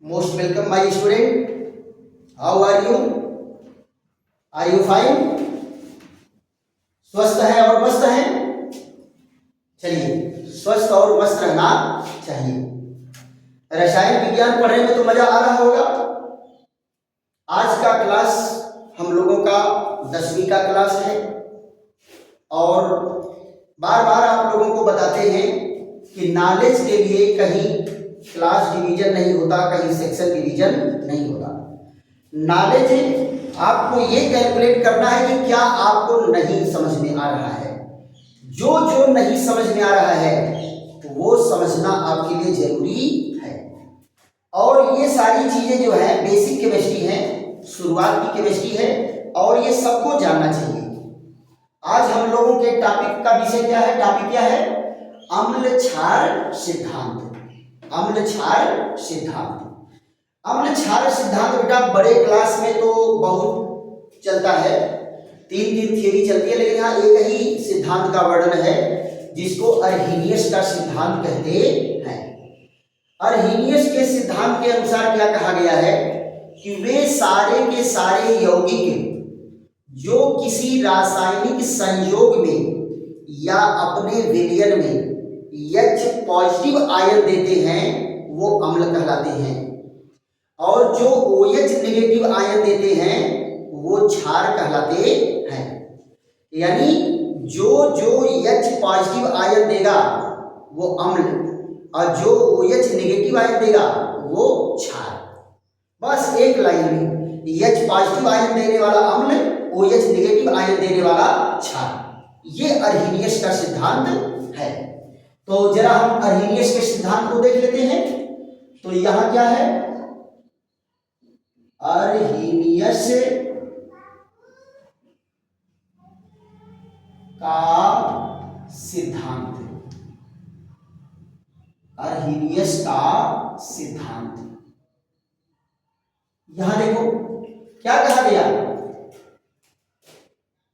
Most welcome my student. How are you? Are you fine? स्वस्थ है और मस्त है। चलिए, स्वस्थ और मस्त रहना चाहिए। रसायन विज्ञान पढ़ने में तो मजा आ रहा होगा। आज का क्लास हम लोगों का 10वीं का क्लास है और बार बार आप लोगों को बताते हैं कि नॉलेज के लिए कहीं क्लास डिवीजन नहीं होता, कहीं सेक्शन डिवीजन नहीं होता। नॉलेज आपको ये कैलकुलेट करना है कि क्या आपको नहीं समझ में आ रहा है। जो जो नहीं समझ में आ रहा है वो समझना आपके लिए जरूरी है। और ये सारी चीजें जो है बेसिक केमिस्ट्री है, शुरुआत की केमिस्ट्री है और ये सबको जानना चाहिए। आज हम लोगों के टॉपिक का विषय क्या है? टॉपिक क्या है? अम्ल क्षार सिद्धांत। अम्ल क्षार सिद्धांत। अम्ल क्षार सिद्धांत बेटा बड़े क्लास में तो बहुत चलता है, तीन थियरी चलती है, लेकिन यहाँ एक ही सिद्धांत का वर्णन है जिसको अर्हीनियस का सिद्धांत कहते हैं। अर्हीनियस के सिद्धांत के अनुसार क्या कहा गया है कि वे सारे के सारे यौगिक जो किसी रासायनिक संयोग में या अपने विलयन में H पॉजिटिव आयन देते हैं वो अम्ल कहलाते हैं और जो OH नेगेटिव आयन देते हैं वो क्षार कहलाते हैं। यानी जो जो H पॉजिटिव आयन देगा वो अम्ल और जो OH नेगेटिव आयन देगा वो क्षार। बस एक लाइन में H पॉजिटिव आयन देने वाला अम्ल, OH नेगेटिव आयन देने वाला क्षार। ये अर्हीनियस का सिद्धांत है। तो जरा हम अर्हीनियस के सिद्धांत को देख लेते हैं। तो यहां क्या है? अर्हीनियस का सिद्धांत। अर्हीनियस का सिद्धांत यहां देखो क्या कहा गया?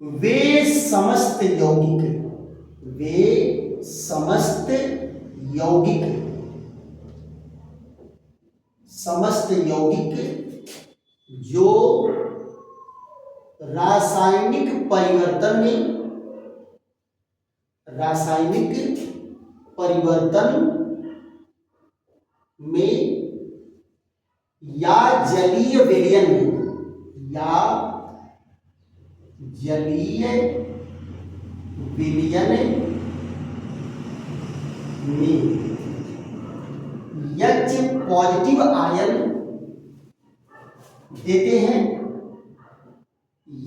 वे समस्त यौगिक, वे समस्त यौगिक, समस्त यौगिक जो रासायनिक परिवर्तन में, रासायनिक परिवर्तन में या जलीय विलयन में, या जलीय विलयन में H पॉजिटिव आयन देते हैं,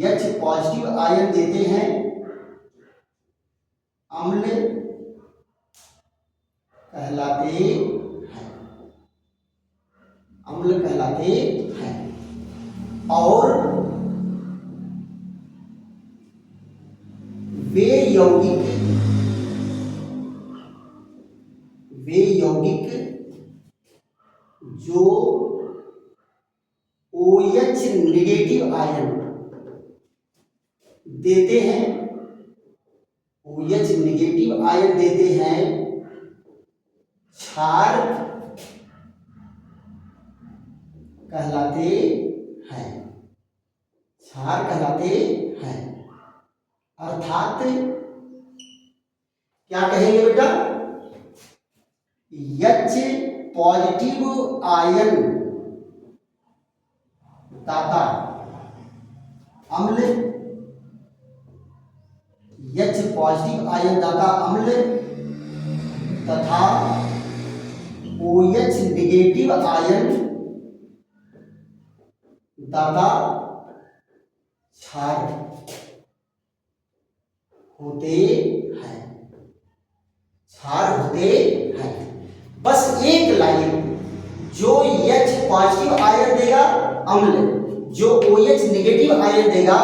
H पॉजिटिव आयन देते हैं, अम्ल कहलाते हैं, अम्ल कहलाते हैं। और वे यौगिक, वे यौगिक जो OH नेगेटिव आयन देते हैं, OH नेगेटिव आयन देते हैं, क्षार कहलाते हैं, क्षार कहलाते हैं। अर्थात क्या कहेंगे बेटा? H पॉजिटिव आयन दाता अम्ल, H पॉजिटिव आयन दाता अम्ल तथा OH नेगेटिव आयन दाता क्षार होते हैं, क्षार होते हैं। बस एक लाइन, जो H पॉजिटिव आयन देगा अम्ल, जो OH नेगेटिव आयन देगा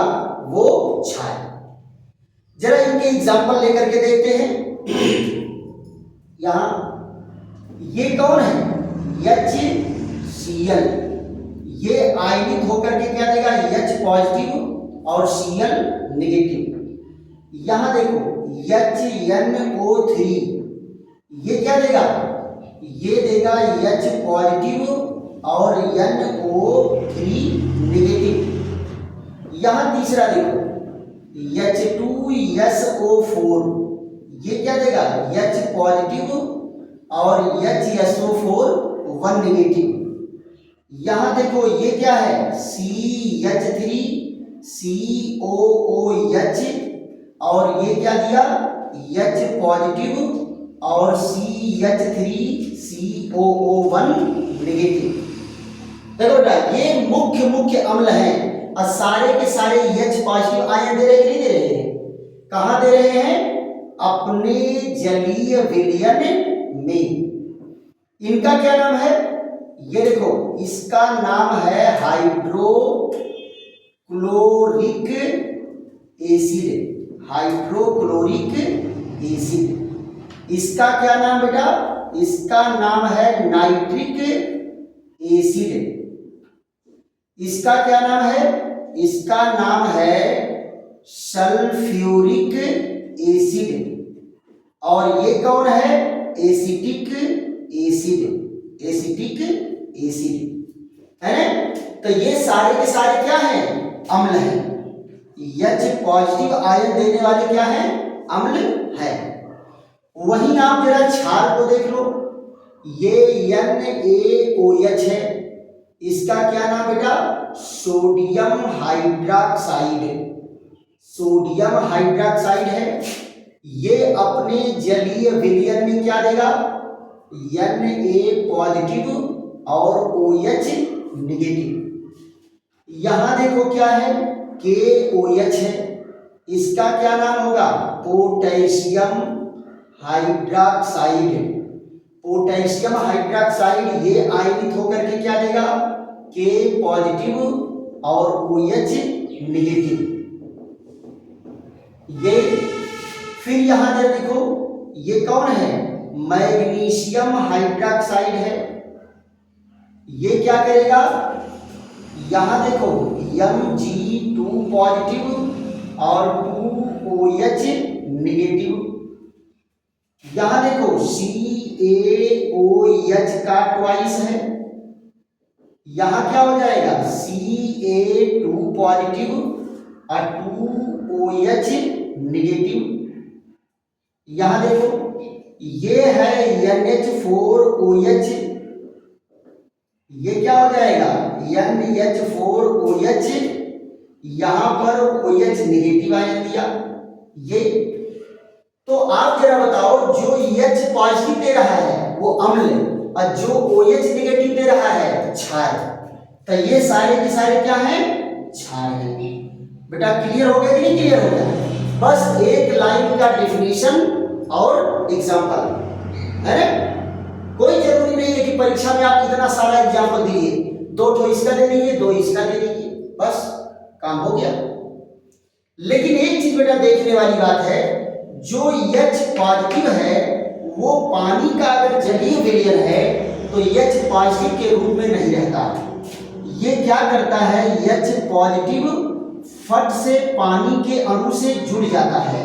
वो क्षार। जरा इनके एग्जांपल लेकर के देखते हैं। यहां ये कौन है? HCl। ये आयनित होकर के क्या देगा? H पॉजिटिव और Cl नेगेटिव। यहां देखो HNO3, ये क्या देगा? ये देगा H पॉजिटिव और NO3 नेगेटिव। यहाँ तीसरा देखो H2SO4, ये क्या देगा H पॉजिटिव और HSO4 1 नेगेटिव। यहाँ देखो ये क्या है CH3COOH और ये क्या दिया H पॉजिटिव और CH3COO1 नेगेटिव। देखो बेटा ये मुख्य अम्ल हैं और सारे के सारे H पॉजिटिव आयन दे रहे हैं, नहीं दे रहे हैं? कहाँ दे रहे हैं? अपने जलीय विलयन में। इनका क्या नाम है? ये देखो इसका नाम है हाइड्रोक्लोरिक एसिड, हाइड्रोक्लोरिक एसिड। इसका क्या नाम बेटा? इसका नाम है नाइट्रिक एसिड। इसका क्या नाम है? इसका नाम है सल्फ्यूरिक एसिड। और ये कौन है? एसिटिक एसिड, एसिटिक एसिड है ना। तो ये सारे के सारे क्या हैं? अम्ल हैं। H पॉजिटिव आयन देने वाले क्या हैं? अम्ल है। वहीं आप जरा क्षार को देख लो, ये NaOH है, इसका क्या नाम बेटा? सोडियम हाइड्रोक्साइड, सोडियम हाइड्रोक्साइड है। ये अपने जलीय विलयन में क्या देगा? Na पॉजिटिव और OH नेगेटिव। यहां देखो क्या है KOH है, इसका क्या नाम होगा? Potassium hydroxide. पोटेशियम हाइड्रोक्साइड ये आयनित होकर के क्या देगा? K पॉजिटिव और OH नेगेटिव। ये फिर यहां जरा देखो ये कौन है? मैग्नीशियम हाइड्रोक्साइड है। ये क्या करेगा? यहां देखो Mg2 पॉजिटिव और 2OH नेगेटिव। यहां देखो CaOH का ट्वाइस है, यहां क्या हो जाएगा? Ca2 पॉजिटिव और 2OH नेगेटिव। यहां देखो ये है NH4OH, ये क्या हो जाएगा? NH4OH। यहां पर OH नेगेटिव आयन दिया। ये तो आप जरा बताओ जो H पॉजिटिव दे रहा है वो अम्ल और जो OH नेगेटिव दे रहा है क्षार। तो ये सारे के सारे क्या हैं? क्षार हैं। बेटा क्लियर हो गया कि नहीं क्लियर हो गया? बस एक लाइन का डेफिनेशन और एग्जाम्पल है ना। कोई जरूरी नहीं है कि परीक्षा में आप इतना सारा एग्जाम्पल दीजिए, 2 ठो इसका दे दीजिए, 2 इसका दे दीजिए, बस काम हो गया। लेकिन एक चीज बेटा देखने वाली बात है, जो H पॉजिटिव है वो पानी का अगर जलीय विलयन है तो H पॉजिटिव के रूप में नहीं रहता। ये क्या करता है? H पॉजिटिव फट से पानी के अणु से जुड़ जाता है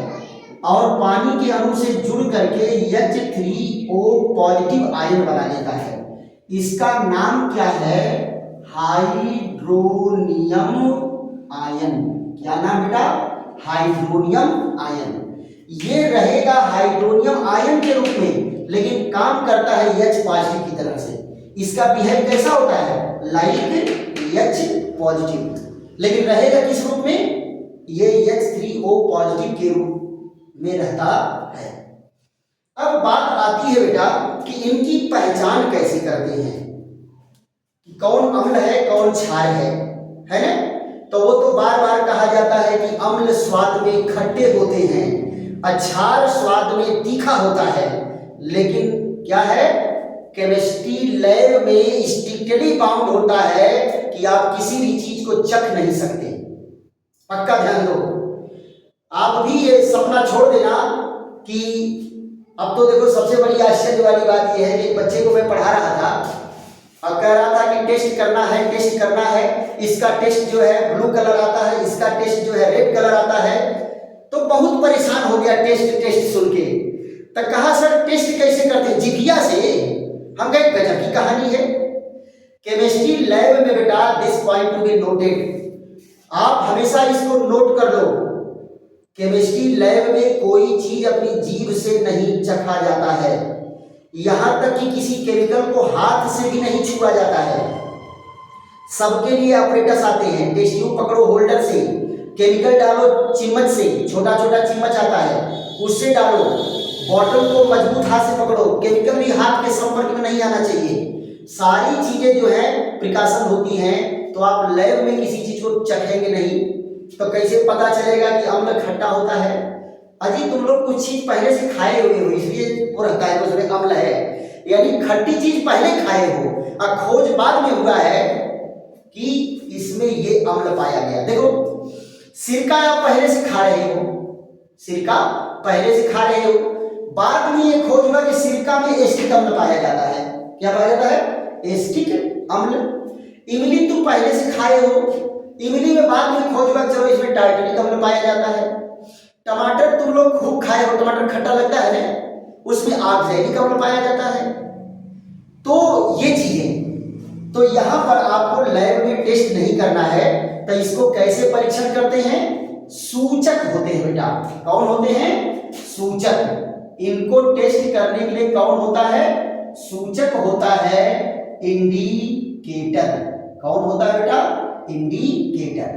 और पानी के अणु से जुड़ करके H3O पॉजिटिव आयन बना लेता है। इसका नाम क्या है? Hydronium ion. क्या नाम बेटा? Hydronium ion. ये रहेगा हाइड्रोनियम आयन के रूप में, लेकिन काम करता है H पॉजिटिव की तरफ से। इसका बिहेव कैसा होता है? लाइक H पॉजिटिव, लेकिन रहेगा किस रूप में? ये H3O पॉजिटिव के रूप में रहता है। अब बात आती है बेटा कि इनकी पहचान कैसे करते हैं कि कौन अम्ल है कौन क्षार है ना। तो वो तो बार बार कहा जाता है कि अम्ल स्वाद में खट्टे होते हैं, क्षार स्वाद में तीखा होता है। लेकिन क्या है? केमिस्ट्री लैब में स्ट्रिक्टली बाउंड होता है कि आप किसी भी चीज को चख नहीं सकते। पक्का ध्यान दो। आप भी ये सपना छोड़ देना कि अब तो देखो सबसे बड़ी आश्चर्य वाली बात यह है कि एक बच्चे को मैं पढ़ा रहा था और कह रहा था कि टेस्ट करना है, टेस्ट करना है। इसका टेस्ट जो है ब्लू कलर आता है, इसका टेस्ट जो है रेड कलर आता है। तो बहुत परेशान हो गया टेस्ट सुन के। तो कहा सर टेस्ट कैसे करते हैं? जिभिया से। हम कहे गजब की कहानी है। केमिस्ट्री लैब में बेटा this point to be noted, आप हमेशा इसको नोट कर लो। केमिस्ट्री लैब में कोई चीज अपनी जीभ से नहीं चखा जाता है, यहां तक कि किसी केमिकल को हाथ से भी नहीं छुआ जाता है। सबके लिए ऑपरेटर्स आते हैं, टेस्ट ट्यूब पकड़ो होल्डर से, केमिकल डालो चिम्मच से, छोटा छोटा चिम्मच आता है उससे डालो, बॉटल को मजबूत हाथ से पकड़ो, केमिकल भी हाथ के संपर्क में नहीं आना चाहिए। सारी चीजें जो है प्रिकॉशन होती हैं। तो आप लैब में किसी चीज को चखेंगे नहीं तो कैसे पता चलेगा कि अम्ल खट्टा होता है? अजी तुम लोग कुछ चीज पहले से खाए हुए हो इसलिए वो रहता है उसमें अम्ल है, यानी खट्टी चीज पहले खाए हो और खोज बाद में हुआ है कि इसमें ये अम्ल पाया गया। देखो सिरका आप पहले से खा रहे हो, सिरका पहले से खा रहे हो, बाद में ये खोज हुआ कि सिरका में एसिटिक अम्ल पाया जाता है। क्या पाया जाता है? एसिटिक अम्ल। इमली तुम पहले से खाए हो, इमली में बाद में खोज हुआ चलो इसमें टाइटेनिक अम्ल पाया जाता है। टमाटर तुम लोग खूब खाए हो, टमाटर खट्टा लगता है ना, उसमें ऑक्सैलिक अम्ल पाया जाता है। तो ये चीजें तो यहां पर आपको लैब में टेस्ट नहीं करना है, तो इसको कैसे परीक्षण करते हैं? सूचक होते हैं बेटा। कौन होते हैं? सूचक। इनको टेस्ट करने के लिए कौन होता है? सूचक होता है इंडिकेटर। कौन होता है बेटा? इंडिकेटर।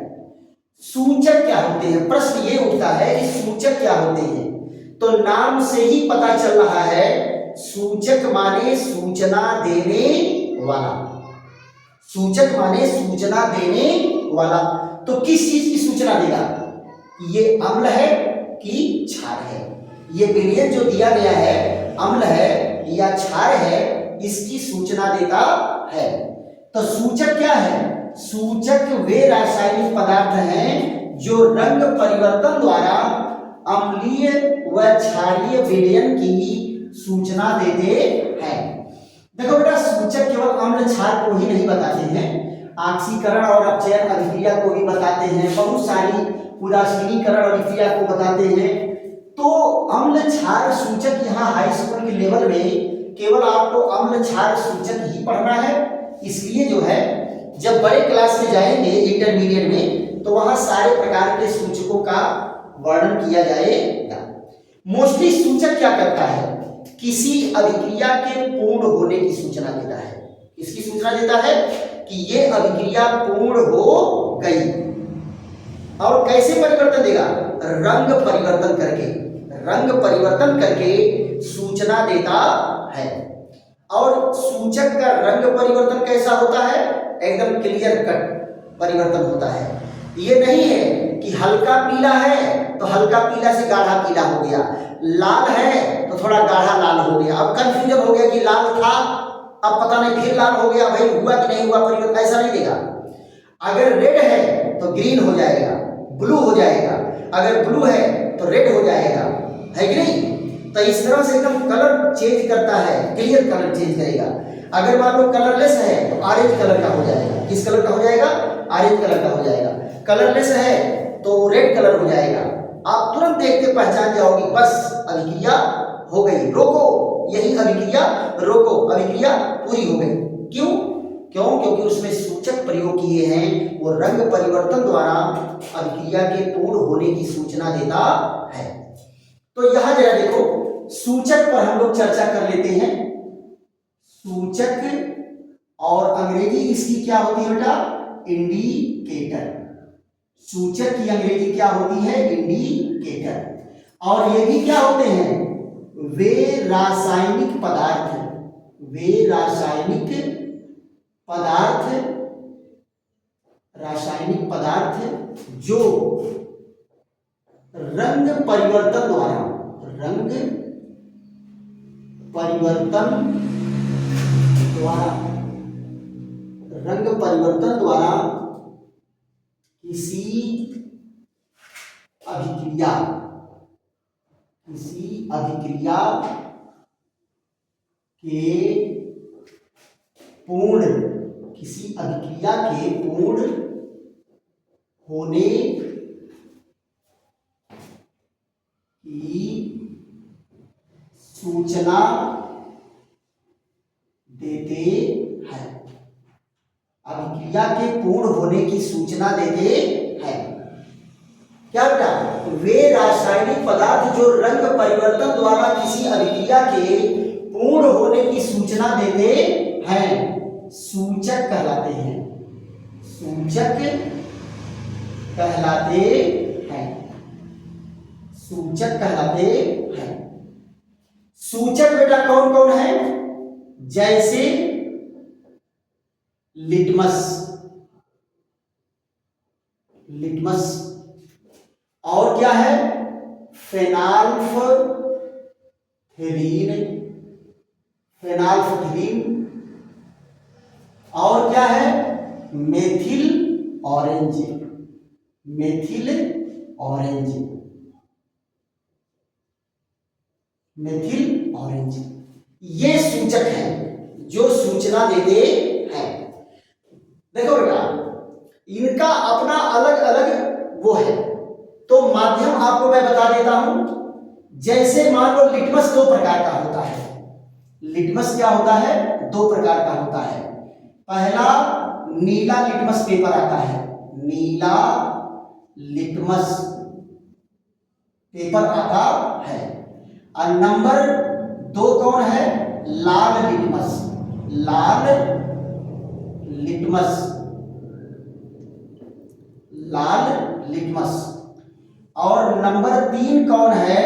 सूचक क्या होते हैं? प्रश्न ये उठता है कि सूचक क्या होते हैं? तो नाम से ही पता चल रहा है, सूचक माने सूचना देने वाला। सूचक माने सूचना देने वाला। तो किस चीज की सूचना देगा? ये अम्ल है कि क्षार है? ये विलयन जो दिया गया है अम्ल है या क्षार है, इसकी सूचना देता है। तो सूचक क्या है? सूचक वे रासायनिक पदार्थ हैं जो रंग परिवर्तन द्वारा अम्लीय व क्षारीय विलयन की सूचना देते हैं। देखो बेटा सूचक केवल अम्ल क्षार को ही नहीं बताते हैं, ऑक्सीकरण और अपचयन अभिक्रिया को भी बताते हैं, बहुत सारी उदासीनीकरण अभिक्रिया को बताते हैं। तो अम्ल क्षार सूचक यहाँ हाई स्कूल के लेवल में केवल आपको अम्ल क्षार सूचक ही पढ़ना है। इसलिए जो है जब बड़े क्लास में जाएंगे इंटरमीडिएट में तो वहां सारे प्रकार के सूचकों का वर्णन किया जाएगा। मोस्टली सूचक क्या करता है? किसी अभिक्रिया के पूर्ण होने की सूचना देता है। इसकी सूचना देता है कि ये अभिक्रिया पूर्ण हो गई। और कैसे परिवर्तन देगा? रंग परिवर्तन करके, रंग परिवर्तन करके सूचना देता है। और सूचक का रंग परिवर्तन कैसा होता है? एकदम क्लियर कट परिवर्तन होता है। ये नहीं है कि हल्का पीला है तो हल्का पीला से गाढ़ा पीला हो गया, लाल है तो थोड़ा गाढ़ा लाल हो गया, अब कंफ्यूजन हो गया कि लाल था अब पता नहीं फिर लाल हो गया, भाई हुआ कि नहीं हुआ परिवर्तन, ऐसा नहीं देगा। अगर रेड है तो ग्रीन हो जाएगा, ब्लू हो जाएगा, अगर ब्लू है तो रेड हो जाएगा, है कि नहीं? तो इस तरह से एकदम कलर चेंज करता है, क्लियर कलर चेंज करेगा। अगर मान लो कलरलेस है तो ऑरेंज कलर का हो जाएगा। किस कलर का हो जाएगा? ऑरेंज कलर का हो जाएगा। कलरलेस है तो रेड कलर हो जाएगा। आप तुरंत देखते पहचान जाओगे, बस अभिक्रिया हो गई, रोको, यही अभिक्रिया रोको, अभिक्रिया पूरी हो गई। क्यों? क्योंकि उसमें सूचक प्रयोग किए हैं, वो रंग परिवर्तन द्वारा अभिक्रिया के पूर्ण होने की सूचना देता है। तो यहां जरा देखो, सूचक पर हम लोग चर्चा कर लेते हैं। सूचक और अंग्रेजी इसकी क्या होती है बेटा? इंडिकेटर। सूचक की अंग्रेजी क्या होती है? इंडिकेटर। और ये भी क्या होते हैं? वे रासायनिक पदार्थ, वे रासायनिक पदार्थ, रासायनिक पदार्थ जो रंग परिवर्तन द्वारा, रंग परिवर्तन द्वारा, रंग परिवर्तन द्वारा किसी अभिक्रिया, किसी अभिक्रिया के पूर्ण, किसी अभिक्रिया के पूर्ण होने की सूचना देते हैं। अभिक्रिया के पूर्ण होने की सूचना देते हैं। क्या बेटा? वे रासायनिक पदार्थ जो रंग परिवर्तन द्वारा किसी अभिक्रिया के पूर्ण होने की सूचना देते हैं सूचक कहलाते हैं। सूचक कहलाते हैं। सूचक कहलाते हैं। सूचक बेटा कौन कौन है? जैसे लिटमस, लिटमस, और क्या है? फेनोल्फथालीन, फेनोल्फथालीन, और क्या है? Methyl orange, methyl orange, methyl orange. ये सूचक हैं जो सूचना देते हैं। देखो बेटा, इनका अपना अलग अलग वो है। तो माध्यम आपको मैं बता देता हूं। जैसे मान लो लिटमस दो प्रकार का होता है। लिटमस क्या होता है? दो प्रकार का होता है। पहला नीला लिटमस पेपर आता है, नीला लिटमस पेपर आता है। और नंबर दो कौन है? लाल लिटमस, लाल लिटमस, लाल लिटमस। और नंबर तीन कौन है?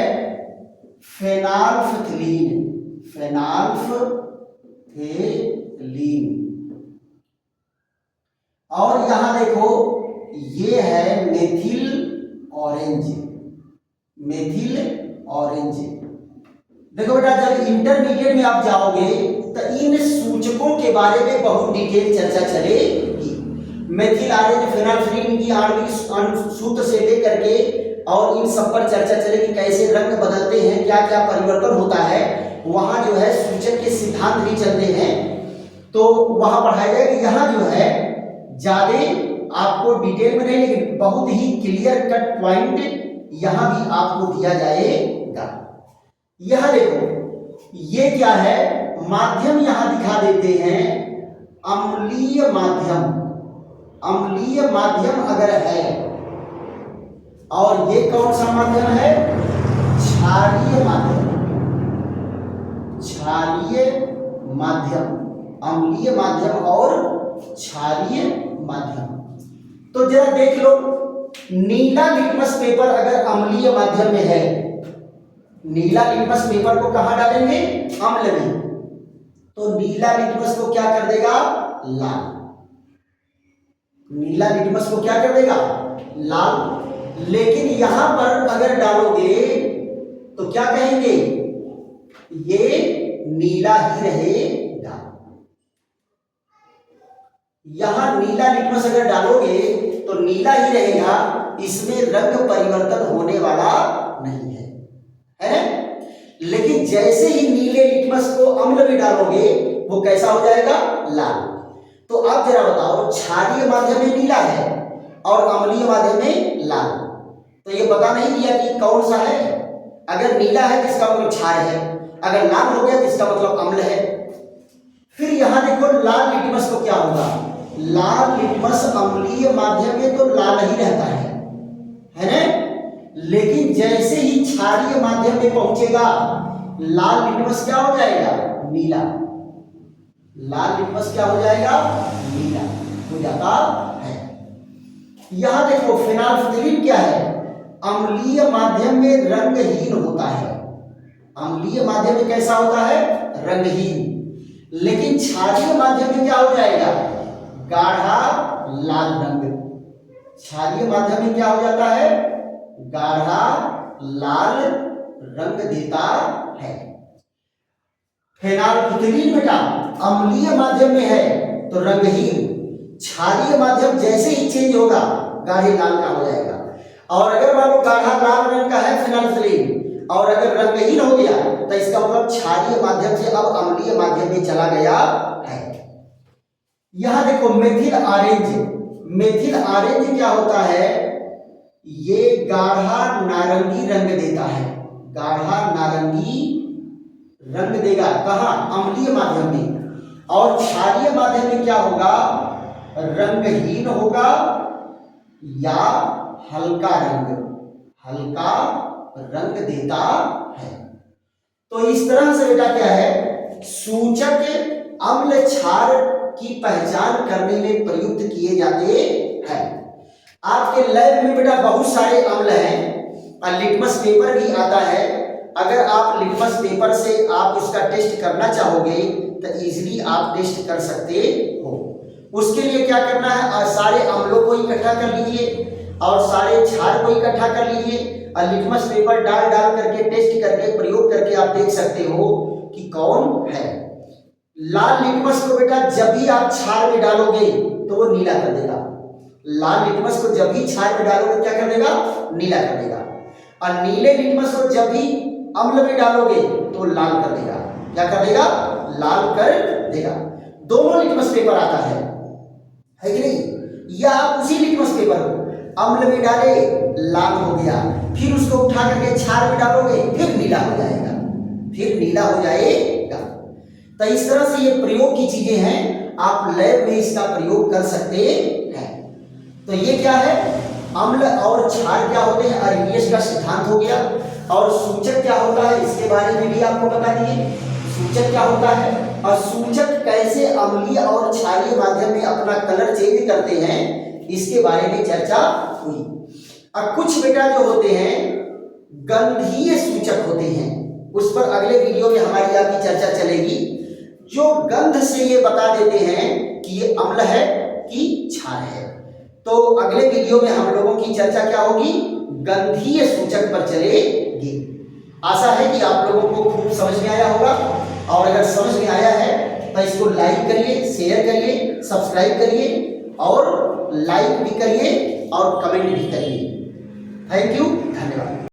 Phenolphthalein, phenolphthalein. और यहां देखो ये है मेथिल ऑरेंज, मेथिल ऑरेंज। देखो बेटा, जब इंटरमीडिएट में आप जाओगे तो इन सूचकों के बारे में बहुत डिटेल चर्चा चलेगी। मेथिल ऑरेंज, फेनोल्फथालीन की आणविक सूत्र से लेकर के और इन सब पर चर्चा चलेगी। कैसे रंग बदलते हैं, क्या क्या परिवर्तन होता है, वहां जो है सूचक के सिद्धांत भी चलते हैं, तो वहां पढ़ाया जाएगा। यहाँ जो है ज्यादा आपको डिटेल में नहीं, लेकिन बहुत ही क्लियर कट पॉइंट यहां भी आपको दिया जाएगा। यह देखो ये क्या है? माध्यम यहां दिखा देते हैं अम्लीय माध्यम। अम्लीय माध्यम अगर है, और ये कौन सा माध्यम है? क्षारीय माध्यम, क्षारीय माध्यम, अम्लीय माध्यम और क्षारीय माध्यम। तो जरा देख लो, नीला लिटमस पेपर अगर अम्लीय माध्यम में है, नीला लिटमस पेपर को कहां डालेंगे? अम्ल में। तो नीला लिटमस को क्या कर देगा? लाल। नीला लिटमस को क्या कर देगा? लाल। लेकिन यहां पर अगर डालोगे तो क्या कहेंगे? ये नीला ही रहेगा। यहां नीला लिटमस अगर डालोगे तो नीला ही रहेगा, इसमें रंग परिवर्तन होने वाला नहीं है, है ना? लेकिन जैसे ही नीले लिटमस को अम्ल में डालोगे वो कैसा हो जाएगा? लाल। तो आप जरा बताओ, क्षारीय माध्यम में नीला है और अम्लीय माध्यम में लाल, तो ये बता नहीं दिया कि कौन सा है। अगर नीला है तो इसका मतलब क्षार है, अगर लाल हो गया तो इसका मतलब अम्ल है। फिर यहां देखो लाल लिटमस को क्या होगा? लाल लिटमस अम्लीय माध्यम में तो लाल ही रहता है ना? लेकिन जैसे ही क्षारीय माध्यम में पहुंचेगा, लाल लिटमस क्या हो जाएगा? नीला। लाल लिटमस क्या हो जाएगा? नीला हो जाता है। यहां देखो फेनोल्फथालीन क्या है? अम्लीय माध्यम में रंगहीन होता है। अम्लीय माध्यम में कैसा होता है? रंगहीन। लेकिन क्षारीय माध्यम में क्या हो जाएगा? गाढ़ा लाल रंग। क्षारीय माध्यम में क्या हो जाता है? गाढ़ा लाल रंग देता है। फेनोल्फथालीन बेटा अम्लीय माध्यम में है तो रंगहीन, क्षारीय माध्यम जैसे ही चेंज होगा गाढ़े लाल का हो जाएगा। और अगर मान लो गाढ़ा लाल रंग का है फेनोल्फथालीन और अगर रंगहीन हो गया तो इसका मतलब क्षारीय माध्यम से अब अम्लीय माध्यम में चला गया है। यहां देखो मेथिल ऑरेंज, मेथिल ऑरेंज क्या होता है? ये गाढ़ा नारंगी रंग देता है, गाढ़ा नारंगी रंग देगा। कहां? अम्लीय माध्यम में। और क्षारीय माध्यम में क्या होगा? रंगहीन होगा या हल्का रंग देता है। तो इस तरह से बेटा क्या है, सूचक अम्ल क्षार की पहचान करने में प्रयुक्त किए जाते हैं। आपके लैब में बेटा बहुत सारे अम्ल हैं और लिटमस पेपर भी आता है। अगर आप लिटमस पेपर से आप उसका टेस्ट करना चाहोगे तो इजीली आप टेस्ट कर सकते हो। उसके लिए क्या करना है, सारे अम्लों को इकट्ठा कर लीजिए और सारे क्षार को इकट्ठा कर लीजिए और लिटमस पेपर डाल करके टेस्ट करके प्रयोग करके आप देख सकते हो कि कौन है। लाल लिटमस को बेटा जब भी आप क्षार में डालोगे तो वो नीला कर देगा। लाल लिटमस को जब भी क्षार में डालोगे क्या कर देगा, नीला कर देगा। और नीले लिटमस को जब भी अम्ल में डालोगे तो लाल कर देगा। क्या कर देगा, लाल कर देगा। दोनों लिटमस पेपर आता है कि नहीं। या आप उसी लिटमस पेपर को अम्ल में डाले लाल हो गया, फिर उसको उठा करके क्षार में डालोगे फिर नीला हो जाएगा। तो इस तरह से ये प्रयोग की चीजें हैं, आप लैब में इसका प्रयोग कर सकते हैं। तो ये क्या है, अम्ल और क्षार क्या होते हैं, आर्हेनियस का सिद्धांत हो गया। और सूचक क्या होता है इसके बारे में भी आपको बता दिए, सूचक क्या होता है और सूचक कैसे अम्लीय और क्षारीय माध्यम में अपना कलर चेंज करते हैं इसके बारे में चर्चा हुई। अब कुछ बेटा जो होते हैं गंधीय सूचक होते हैं, उस पर अगले वीडियो में हमारी आपकी चर्चा चलेगी। जो गंध से ये बता देते हैं कि ये अम्ल है कि क्षार है। तो अगले वीडियो में हम लोगों की चर्चा क्या होगी, गंधीय सूचक पर चलेगी। आशा है कि आप लोगों को खूब समझ में आया होगा, और अगर समझ में आया है तो इसको लाइक करिए, शेयर करिए, सब्सक्राइब करिए और लाइक भी करिए और कमेंट भी करिए। थैंक यू, धन्यवाद।